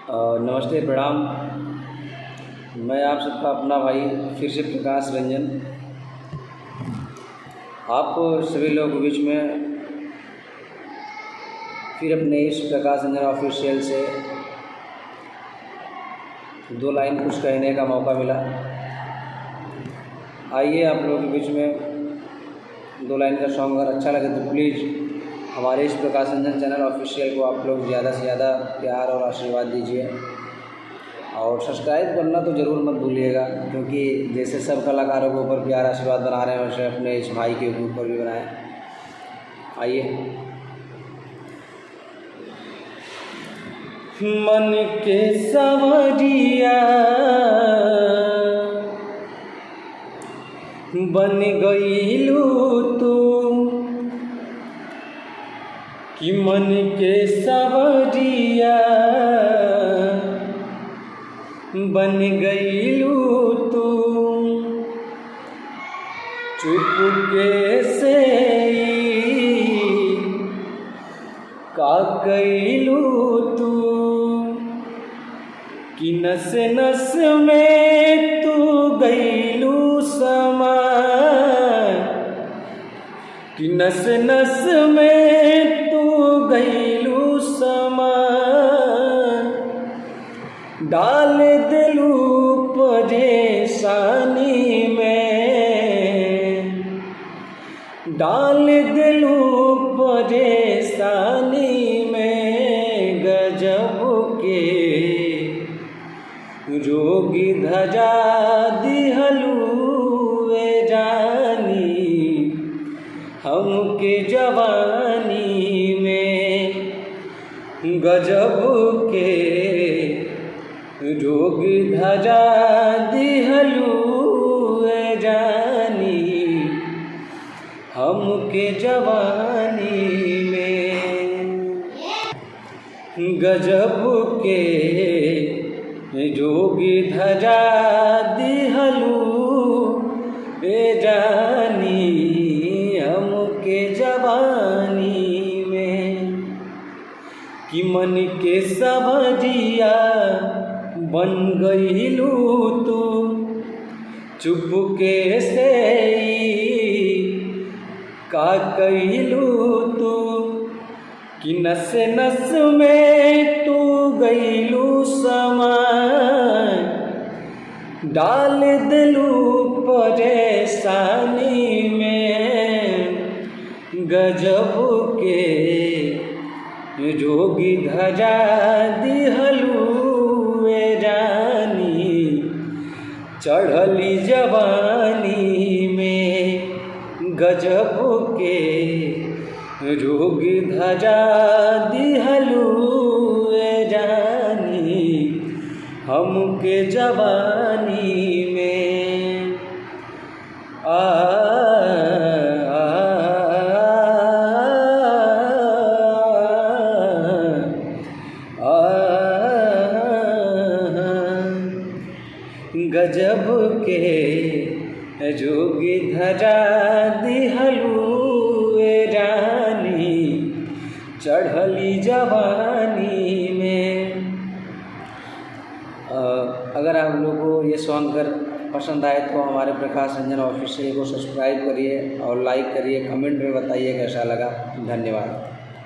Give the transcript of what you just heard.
नमस्ते, प्रणाम। मैं आप सबका अपना भाई फिर से प्रकाश रंजन आप सभी लोगों के बीच में फिर अपने इस प्रकाश रंजन ऑफिशियल से दो लाइन कुछ कहने का मौका मिला। आइए आप लोगों के बीच में दो लाइन का सॉन्ग अगर अच्छा लगे तो प्लीज़ हमारे इस प्रकाश रंजन चैनल ऑफिशियल को आप लोग ज़्यादा से ज़्यादा प्यार और आशीर्वाद दीजिए और सब्सक्राइब करना तो ज़रूर मत भूलिएगा, क्योंकि जैसे सब कलाकारों के ऊपर प्यार आशीर्वाद बना रहे हैं वैसे अपने इस भाई के ऊपर भी बनाएं। आइए। मन के सवरिया बन गईलू तू कि मन के सवरिया बन गईलू तू चुपके से का कईलू तू कि नस नस में तू गईलू समा कि नस नस में तू गईलू समा डाल दिलू परेशानी में डाल दिलू परेशानी में गजब के रोगी धजा दिहलू वे जानी हमके जवानी में गजब के रोग धजा दिहलू वे जानी हमके जवानी में गजब के जोगी धजा दिहलू ए जानी हमके जवानी में कि मन के सवरिया बन गईलू तू चुपके से का कईलू तू कि नस नस में तू गईलू समा डाल दिलू परेशानी में गजब के जोगी धजा दिहलू वे जानी चढ़ली जवानी में गजब के जोगी धजा दिहलू वे जानी हमके जवानी में गजब के जोगी धजा दिहलू वे रानी चढ़ली जवानी में। अगर आप लोगों को ये सॉन्ग अगर पसंद आए तो हमारे प्रकाश रंजन ऑफिशियल को सब्सक्राइब करिए और लाइक करिए, कमेंट में बताइए कैसा लगा। धन्यवाद।